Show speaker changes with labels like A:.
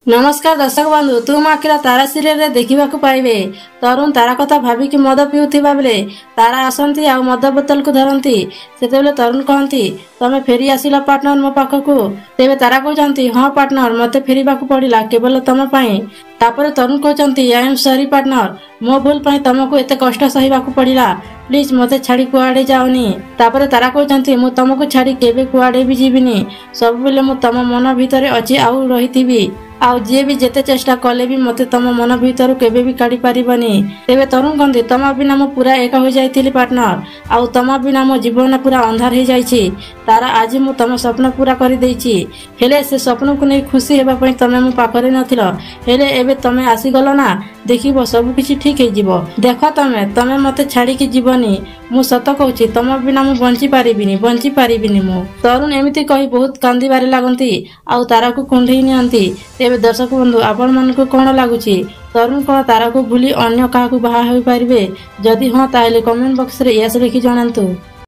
A: नमस्कार दर्शक बंधु तुम आखिर तारा सीरियल रे देखा पाइबे तरुण तारा कथा भाविकी मद पिउथिबा बेले तारा आसती आ मद बोतल को धरती सेतेबेले तरुण कहती तमे फेरी आसिल पार्टनर मो पाखकू तेबे तारा कहते हाँ पार्टनर मते फेरिबा को पड़िला केवल तम पाई तापर तरुण कहते आई एम सॉरी पार्टनर मो भूल पाई तुमको एते कष्ट सहिबा को पड़िला प्लीज मते छाड़ी कुआडे जाओनी तापर तारा कहते मु तुमको छाड़ी केबे कुआडे भी जीविनी सब बेले मु तम मन भितरे अछि आउ रहिथिबी आउ जे भी जेते चेष्टा कले भी मते तम मन भीतर केबे भी काढ़ी पारिबनी तेबे तरुण कहते तम बिना मो पूरा एका हो जाइथिली पार्टनर आउ तम बिना मो जीवन पूरा अंधार हो जाइछि तारा आज मु तम स्वप्न पूरा कर देइछि हेले से स्वप्न को नै खुशी हेबा पई तमे मो पाखरे नथिलो हेले एबे तमे आसी गलो ना देखिबो सब किछि ठीक हे जिवो देखो तमे मते छाड़ी की जीवनी मु सत कहूछि तम बिना मु बंची पारिबिनी मु तरुण एमिति कहि बहुत कांदी बारे लागंती आउ तारा को कुंढई नियंती तेबे दर्शक बंधु आपण मानकु कोन लागुछि तरुण कोन तारा को भूली अन्य काहा को बाहा होई पारिबे जदि हां ताहेले कमेंट बॉक्स रे यस लिखि जणांतु।